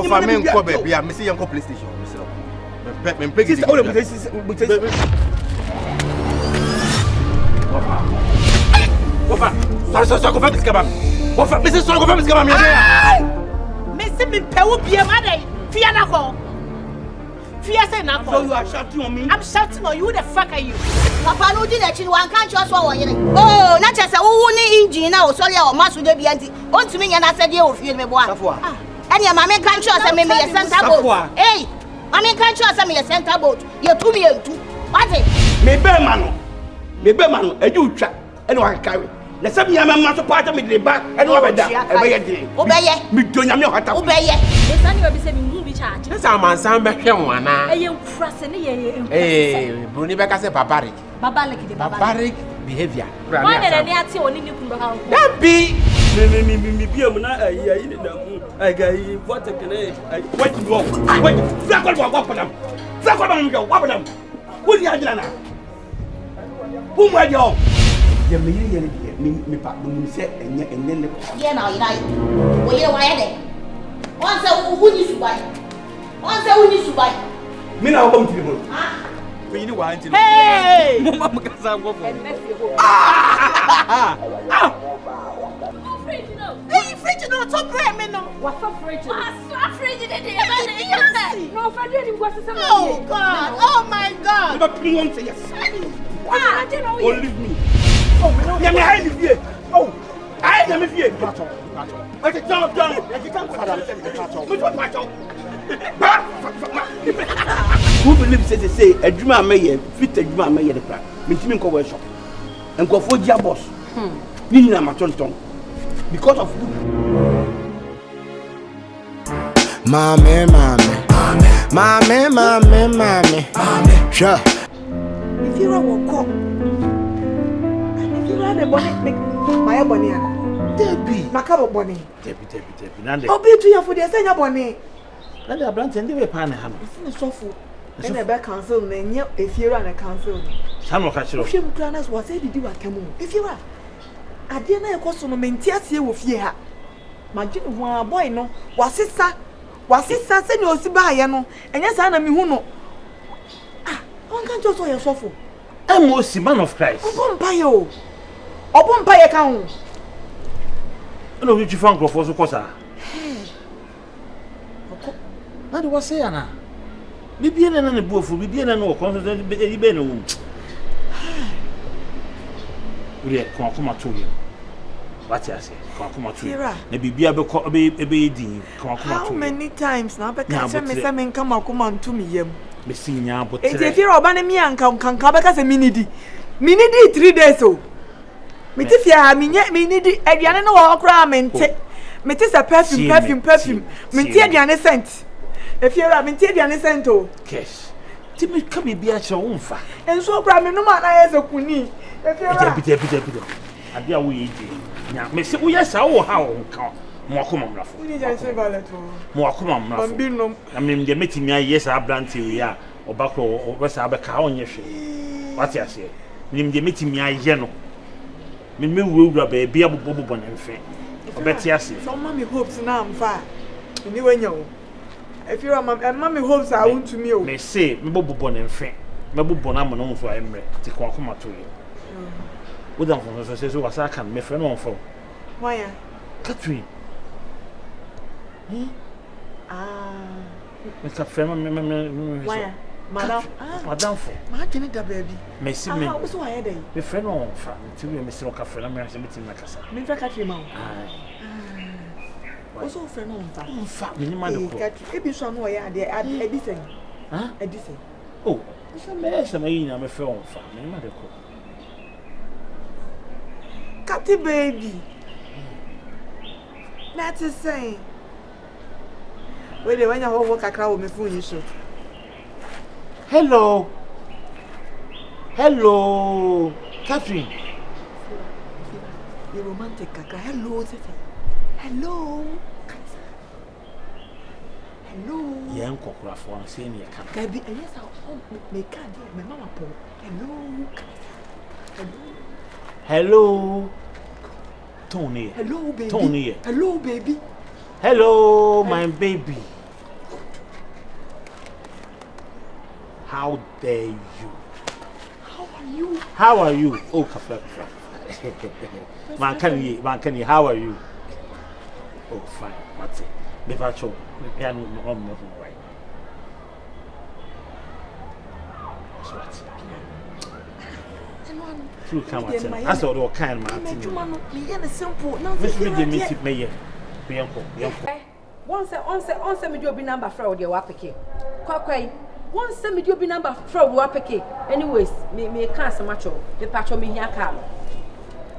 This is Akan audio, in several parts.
family ko baby a me see yanko PlayStation me see me pegi sister ole Wafa sorry go family skaba Wafa me say sorry go family skaba me me see me pe wo bia ma dai fia na ko fia say na ko so you are shouting on me I'm shouting on you. Who the fuck are you? Papa no di na chi wan kan cho so wo yire oh na che se wo ni engine na o sorry o maso de bia nti ontumi nya na se de o fie me boa ene ma me kan cho se me ye center boat hey ma me kan cho se me ye center boat ye tu me entu what me be ma no eju utwa ene wa carry na se me ma so part me de ba ene wa beda e be ye de obeye me do nya me hota obeye the sani obi se me hu bi charge na sa man san be hwe wana eye nkura se ne ye bruni be ka se barbaric behavior why na ne ati oni ni kun do ha that be me bia mu na ayi ni na mu ai ga yi what can I wait go wait fra ko wa padam fra ko ba mu wa padam wo di ajira na wo mu ajo ye me yiri ye me pa mu se enye ne ko ye na ira wo yire wa ye de on se wo ni subai me na wo bam tiri mo you know what? Hey! Mama kasa go for. Hey, fridge no top bread me no. What for fridge? What's fridge de de. No, fridge ni go say oh God. Oh my God. Never pin on say yes. I don't know. Oh leave me. Oh, me me hide here. Oh, I am here. Pacho. Like a jump. Like a jump. Me to pacho. Who believes say adwuma ameye fit adwuma ameye de pra mentimi nko workshop nkofo gia boss ni nyina matonton because of you mame sure if you are walk if you are the bonnet my bonnet Debbie makabo bonnet Debbie nande obi tu ya for the senya bonnet nande abrante ndi we pa na ha no so fu ene be cancel na nye efiera na cancel Samuel ka chiro hwe mkranas wa say didi wa kemu efiera ade na ekoso no menti asie wo fie ha magye ho boy no wasisa se ne osi ba ye no enye sa na mi hu no on kan just so sofo Amos man of Christ obon pa ye kan ho no wi twa nkrofo so kosa nande wa say ana bibie na na buofu bibie na no constant be na wo uri kuma to you what you say kuma to you na bibia be ko be din kuma to how many times na be ka se me nka kuma ntumi yam be sinya botre e tie oba na mi anka be ka se minidi 3 days o me ti fia ha minidi aduane no wo kra mente me ti se perfume me ti aduane scent if you are minted and sento cash Timmy come be a show umfa enso kra me no ma na ye sekuni if you are bite abia wo yi nya me se wo yesa wo ha wo nka mo akoma mrafo ni je se ballet mo akoma mrafo bambinom na me de metimi ayesa abrante wi a obakro obesa abeka onye hwe what you say me de metimi aye no me wuwura ba bia bobo ne mfe obeti ase so mama hopes na amfa ni wenyo if you are mommy hopes I want to me o me say me bobo ne mfe me bobo na mo no so ayemre ti kwa koma to you wo dan fon so wasa kan me fre no on fo why Catherine me ka fre me why madam fo ma jeni da baby me si me wo so why dey me fre no on fa ti we me si no ka fre na me se me ti na kasa me fre Catherine ma also friend on fa me ni ma de ko e bi so no ya de edisen edisen oh se me yin na me fre on fa me ni ma de ko Catty baby that is saying wait when you hold kakra wo me phone you so hello Catherine you romantic kakra hello yen kokura for an say ne ka baby yes me can me mama po hello Tony hello baby Tony hello baby hello my baby How dare you? How are you? Oh, Kafa. Man, can you? How are you? Oh, fine. What's it? Bevacho. Me and mom not right. What? True, come on. That's all kind man. Me simple. Miss me the meet me. Bianco. Once me do be number fraud your wapeke. Kwakwai. Once me do be number fraud wapeke. Anyways, me can some macho. The patcho me here can.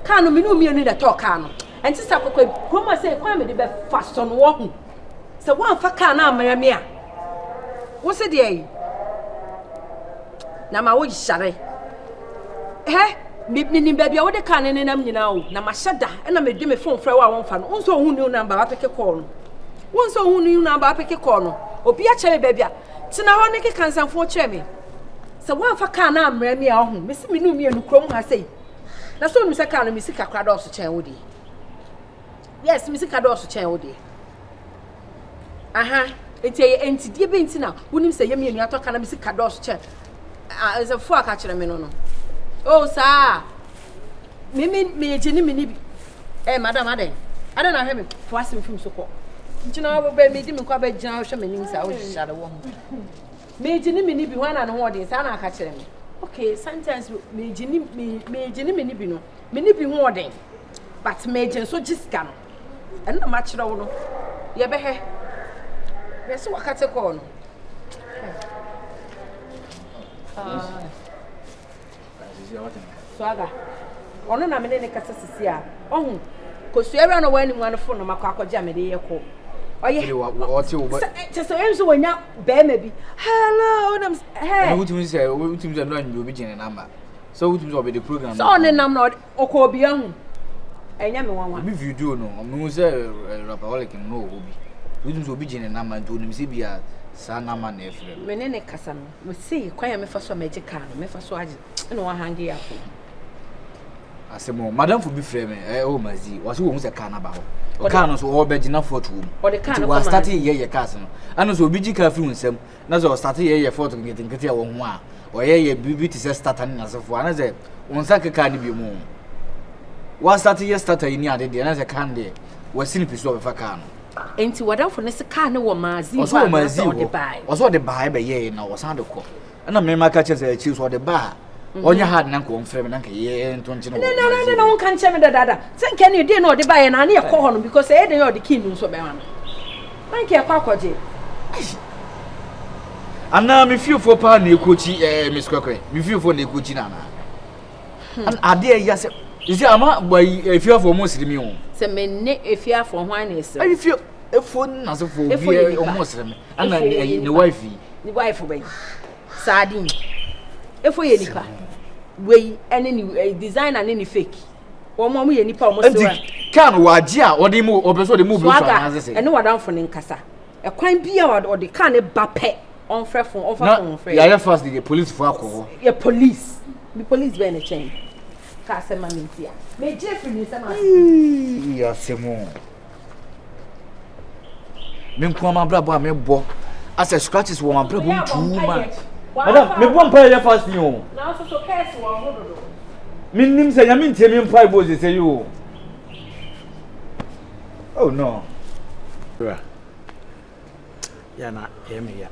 Kanu me no me need to talk kanu. And sister kwakwai, grandma say kwa me the be fast on walk. So one fa kan na me a. What's it dey? Na ma wo share. Me baby a wo de kan ne nam nyina o. Na ma hyeda e na me dwe me phone fra wa won fa no. Unso hu new number wapeke call no. Unso hu new number wapeke call no. Obi a chere baby a. Tina ho ne ke kansanfo chere me. So one fa kan na amra me a ho. Me si me no me anu krom ha sei. Na so me se kan no me sika kra do so chen wo di. Yes, me sika do so chen wo di. Aha, enti die be enti na wonim se ye me anu atoka na me sika do so chen. As a fo aka chere me no. Oh, sir. Me jeni me ni bi. Madam Aden. Aden na hwe me fo asem fim so ko. Ntina wo be me di me kwa be gina hwe me nim sa wo hihare wo ho. Me jeni me ni bi wana no ho de sa na aka chere me. Okay, sometimes me jeni me ni bi no. Me ni bi ho de. But me jeni so jiska no. En na ma chere wo no. Ye be he. Be so wakate ko no. Swaga. Ono na me ne kasa sisi a. Ohun. Kosuera no wani mu anofo no makọ akọje amede ye ko. Oye. Oti wo. Cheso enso wonya be ma bi. Hello, nam hey. No utimi say no anyi obi gene number. So utimi say obi the program. So on nam no okọ obi ahun. Enya me wanwa. Obi video no, me say rapaholic no obi. Utimi say obi gene number nto onim say bia sa number na efre. Me ne kasa no. Me say kwan ya me fa so magic car no, me fa so age. No wa hange ya ko. Asemo madam for be frame o mazi wase wo hu se car na ba ho o car no so o be gina photo mu o de car no wa start ye cars no ano so obi gi car free nsem na so start ye photo ngeti wo hu a o ye bibi ti se start na sefo ana ze wonsa ka car ni bi mu wa start ye start ni ade de na ze kan de wa sini piso be fa car no enti wadam for ne se car ne wo mazi o so mazi o de buy be ye na wo san de ko ana me ma ka che se chi so de buy Onya hard na nko mfrem na nke ye ntonche no. No won kan che me dada. Se nke ne dey no de ba ye na na ye ko ho no because e dey no de kin nso be wan. Man ke kwa kwaje. Ana me feel for pa na ekochi Miss Kwekwe. Me feel for na ekochi na na. An ade ya se isi ama boy feel for mo siri mi o. Se me ne efia for hwan na ese. I feel phone na so for bi o mo siri mi. Ana ne wife. Ni wife be. Sardine. Efo ye nipa. We any designer any fake. Omo ye nipa omo se wa. Kan wa agi a odi mu obeso de mu blue fan na se. Ene wadan fo ne nkasa. E kwan bia odi kan ne ba pe on frɛ fon on fa fon frɛ. Ya first the police for akọ. Ye police. The police be na chain. Ka se ma mintia. Me Jeffrey ni se ma. Ya se mo. Me nko ma bra bo a me bo. As scratches wo ma bra bo too man. Madam, me bon pay fast ni o. Na so case wo hododo. Min nim say yamin tie me pay bo say you. Oh no. Ya na emi ya.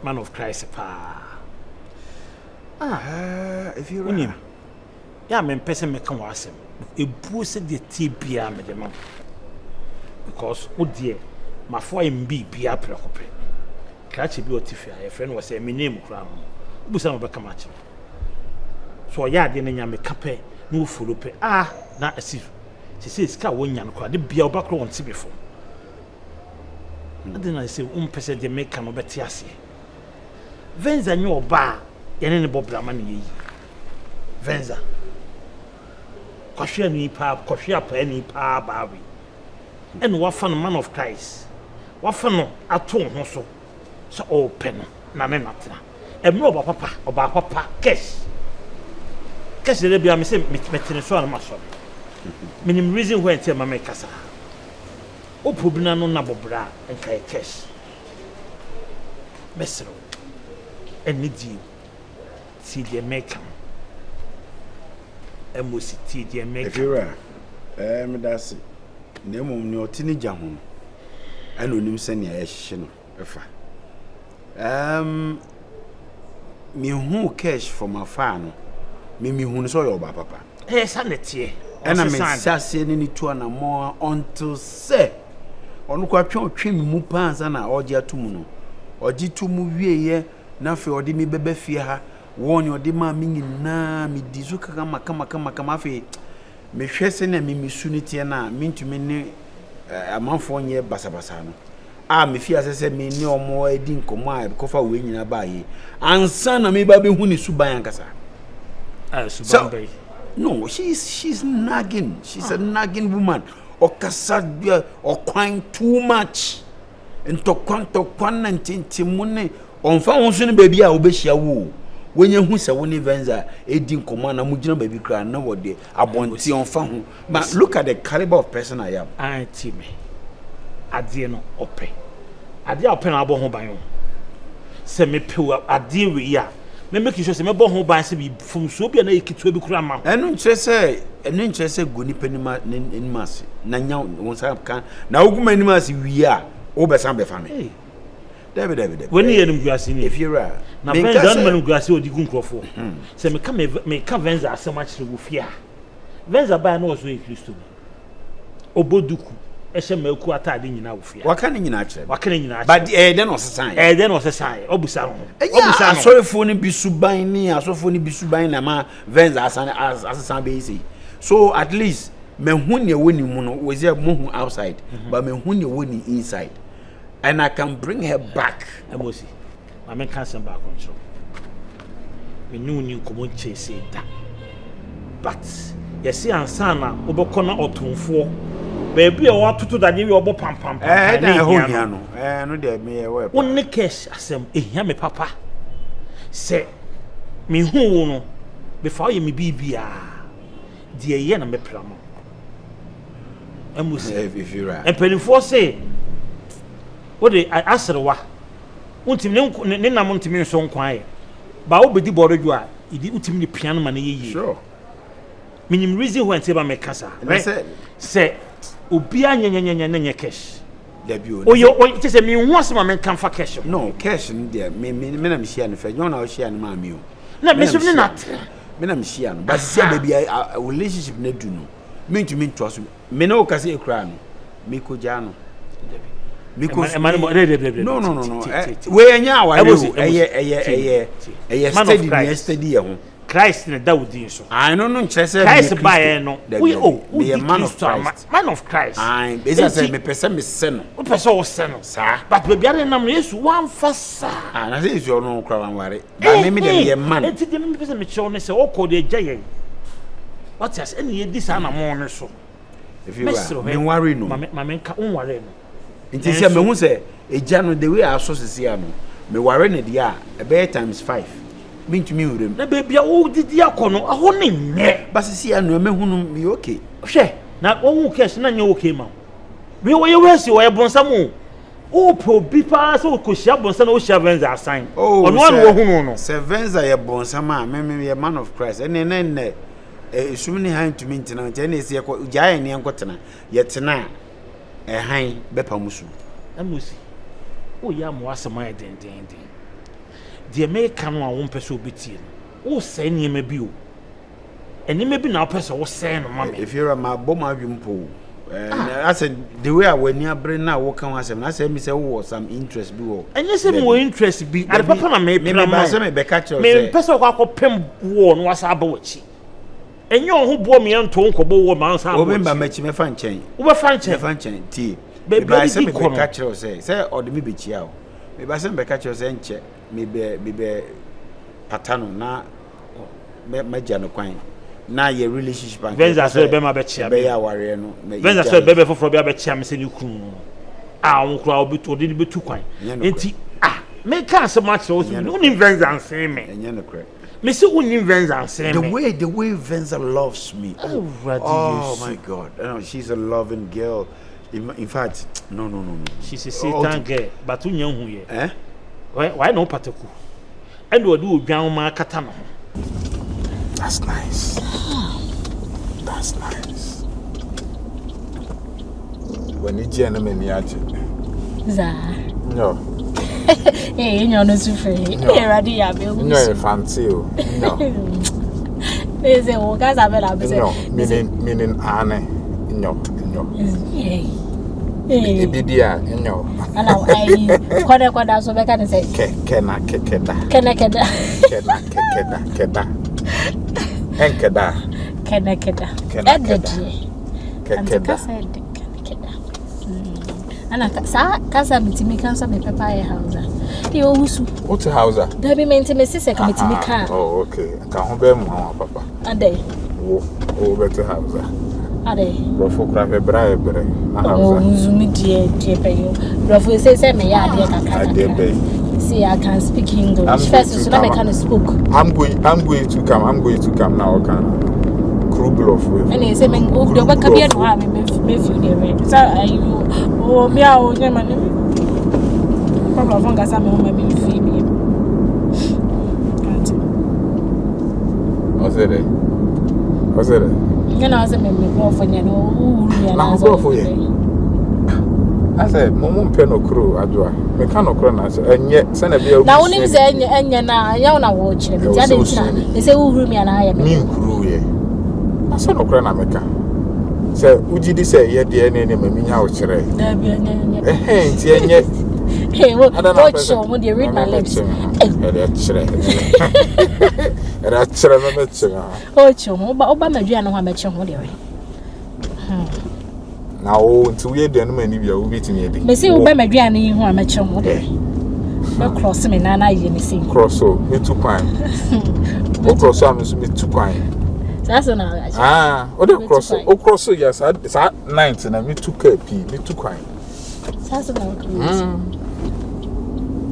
Man of Christ pa. If you unim. Ya me person me kan wasem. Ebu se de tibia me de man. Because o die mafo mbi bia prekope. Kachi bi otifia your friend was say me name kra mo busa mo beka machi so ya de na nya me kape no furu pe na asi se ska wonya no kra de bia obakro won ti befo ade na se pese de make no beti ase venza nyi oba ye ne bobra ma ne yi venza kwahwe ni pa kwahwe apa ni pa bawi en wafa no man of Christ wafa no ato ho so so open na me natna emro oba papa cash de bia me se metene so na maso minim reason why tell mama kasa o probina no na bobra enka cash mesro energy see the make emosi see the make if you are me that's name on your tini jamu and onim send ya ehye no efa me hu cash from afar no me hu no so your papa sanetie and I me sase ni to na more until say onu kwa twa mu panza na oje atumu no oje tumu wieye na fe odi mi bebe fie ha woni odi ma mi nyina mi dizu kama afi me hwese na mi misunity na mi ntumi ne amanfo nye basabasa no me fie asese me ne omo edi nkomo a kofa we nyina ba yi ansa na me ba be hu ni suban ankasa suban bay no she's nagging she's a nagging woman okasa okwan too much ntokwan na ntintimu ne onfa wonso ne baby a obehia wo wenye hu se woni venza edi nkomo na mugina baby kra na wode abonti onfa hu but look at the caliber of person I am anti me ade no ope ade a ope na abo ho ban se me pewa ade we ya me make sure se me bo ho ban se bi fumso bia na yikitu bi kra ma enu nkyere se goni panima nimase na nya wonsa kan na oguma nimase wi a obesan be fa me David when you guasi ni if you are na venza no manu guasi odi gu nkrofo se me ka venza asema kire wo fia venza ba na ozo e Kristo oboduku ehye maku atade nyina wo fia waka ne nyina kire but then osesan obusa no asorefo ni bisuban na ma venza asan be isi so at least me hu ne woni mu no we say mo hu outside but me hu ne woni inside and I can bring her back. Emosi, I mean cancer back control. We knew you come chase that. But you see, Ansana, Obokona or Tumfo, baby, I want to that you obo pam. No, there me away. Only cash, asem, me papa. Say, me who no, before you me be dear yen and me plamo. Emosi, if you're right. And penny for say, what the asrewa untimi ne nam untimi so nkwan ba obedi bodo dwo a idi untimi ne piano ma na yeyi sure minim reason when say ba me kasa say obi anyanyanya na nye cash oyo o say me hu asema me kan fa cash no cash no there me na me share no fa you na o share no ma me o na me so na me na me share no but say baby a relationship na du no me ntumi nto so me na o kase ekura no me ko ja no because no we anya aware steady ho Christ na Daudi so I no nkyese Christ by no we man of Christ I be say me pese me se no o pese o se no sa but be bia na Yesu wan fasa na say Yesu no kra wan ware ba me de man enti de me pese me chew ne se o ko de jaye what has any this na mo ne so if you are me worry no ma me ka on worry no nti se me hu se eja no the way aso sisi ano me ware ne dia e be times 5 me ntumi wurem na be bia o didi akono aho ne nye ba sisi ano me hu no me okay hwe na o hu cash na nye okay ma we wo ye wesi wo ye bonsam o pro bi pa so ko hia bonsam na o hia venza assign ono anu wo hu no se venza ye bonsam a me ye man of Christ ene sumni han ntumi ntina ntia na esi ko jaye ne enkotena ye tena han bepa musu amusi o ya mo asema den de me kan no a wo mpese obetie no o se niema bi o enima bi na opese wo se no mama if you're my boma adwumpo I said the way I when you bring now wo kan asem na say me say wo some interest bi wo enye se mo interest bi ade papa na me pra ma say me be catch you me pese ko akopem wo no wasa aba wachi enye ho bo me nto nkobo wo ma nsa aba wo memba machi me fa nchen wo be fa nchen ti be say me be catch you say ode me be chia o me ba say me be catch you say nche me be patano na me ja no kwan na ye relationship and venza so be ma be chia be ya ware no venza so be foforo be chia me se ni kun a won kura obi odi be tu kwan enti me ka so much so uni venza nse me enye no correct me se uni venza nse me the way Venza loves me oh my god she's a loving girl in fact no she's a Satan girl but unya hu ye why no pataku and we do down my katana. That's nice. That's nice. When you join them in no. Hey, you know, no free. Ready, I will. No, fancy. No. They say, oh, guys, I better be. No, meaning Anne. No. Hey. Ibidia, no. And I quite so back and say, Kena. And I can't meet me, can't be papaya house. You also, what's a house? There be maintenance, a committee me car. Oh, okay. I can't bear more, Papa. A day. Oh, better house. A day. Ruffle crab a bribery. Oh, Zumi, dear, Ruffle says, I may add, see, I can speak English. First, so I can speak. I'm going to come now, can. And he said, "Men go back here to have me feel the so you oh meow, Germany. Papa Vonga Sam, my female. What's it? You know, as a member of an I said, Momon Penno crew, Adwa, mechanical, and yet send a bill. Now, only saying, and you're watching. They say, oh, me and I am mean crew, yeah. I said, no, Cranamica. Say, would you say, yet the enemy, me out, Chere? Hey, what show would you read my lips? That's oh, Chum, but Obama, you know how much you're now, until we the enemy, you are beating me. May say, Obama, you know how much you're no cross me, Nana, you see. Cross, so, me too pine. What cross arms me too pine. That's an what do cross? Oh, cross, yes, it's at 19 and me too KP, me too kind. That's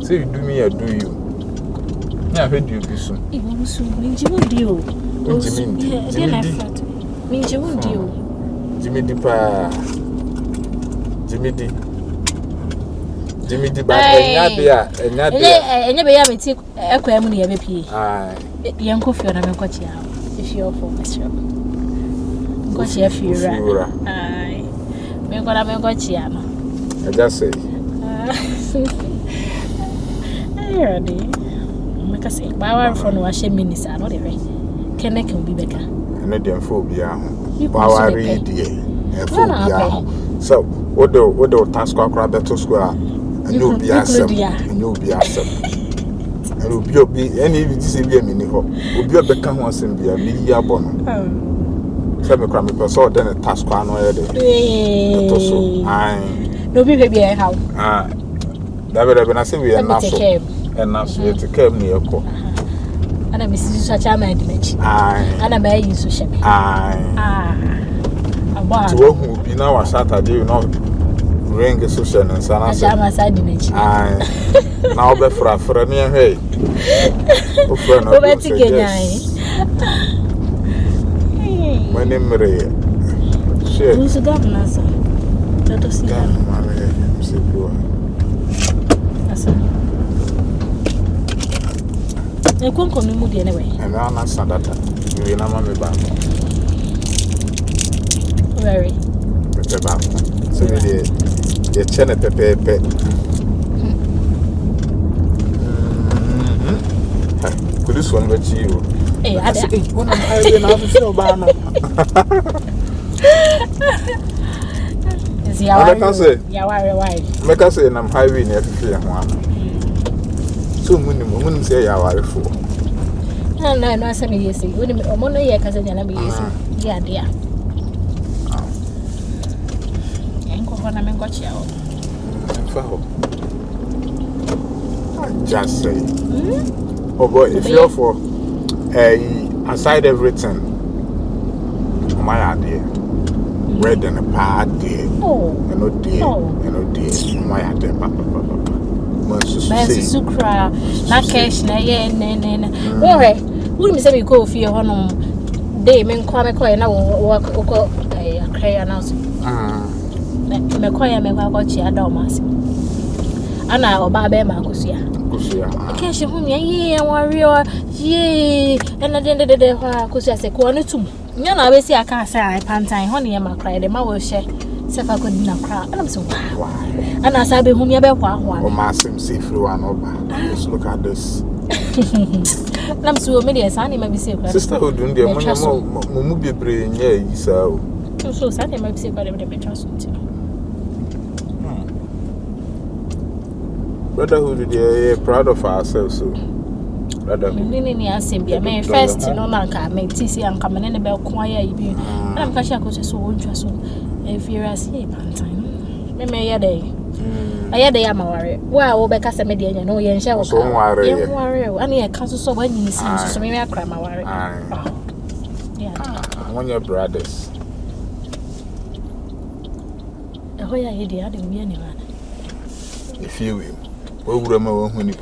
say you do me, I do you. Yeah, I heard you be soon. It will soon. Jimmy deal. Jimmy deal. Jimmy Deepa. Jimmy Deepa. And Yabia may take a quammy MP. Aye, young coffee on a coaching. If you're for myself, got your fury. Aye, me got a gochiano. I just say, ready. Make us say, Bower from washing minutes are not a ray. Can I be better? And a damn phobia. Bower read ye, a phobia. So, what do task or crab to square? And you'll be assembly, and you'll be assembly. And will be any disability mini hop. Will be a become once and be a media bonum. Semi crammy person, then a task one or other. No baby, how? Ah, that would have been a severe enough to come near a court. And I miss such a management. And I may use to ship. To work will be now a Saturday, you know. Ring a social and son. Now be for a near hay. My name is who's the governor? Let us see. I can't come in moody anyway. And I'm not sad that you know, Mammy Bam. Very. So, the channel pepe. Could this one bet you? Hey, I said, when I'm having a show banner. Make us say, make us say, I'm having a fear. So, when say, you are full. No, some years ago, when I'm on a year, because I'm yeah, dear. I'm got you. I just say, oh boy, if you're for aside everything, my idea, red and a part dear, and no dear, my idea, papa. Sucra, not cash, wouldn't say we go for your honor. They men come and walk a cray announcement. Me kwaya me kwa kochi adomas ana oba be ma kusia Kusia. Okay, she whom ye warrior, ye, and I didn't the Kusia say, Quanitum. You know, I see I can't say I pantine, honey, and my cry, the mother share. Self I couldn't have cried, and I'm so why. And as I be whom you bear one. Oh, Massim, see through and over. Let's look at this. I'm so many Sunday, maybe say, Sister, who do the Mumu brain, yeah, so. So Sunday, maybe say, but every trust. Brotherhood, they're proud of ourselves, so. Brotherhood. My first, no, Nanka, make TC and come in the bell choir. And I'm catching a coach, so won't you so if you're a sleep time. Maybe a day. I had a worry. Well, because I made you know, you shall worry. And I can't so when you see, so maybe I cry my worry. Yeah, one of your brothers. Oh, yeah, he didn't be anyone. If you will. What would I know when you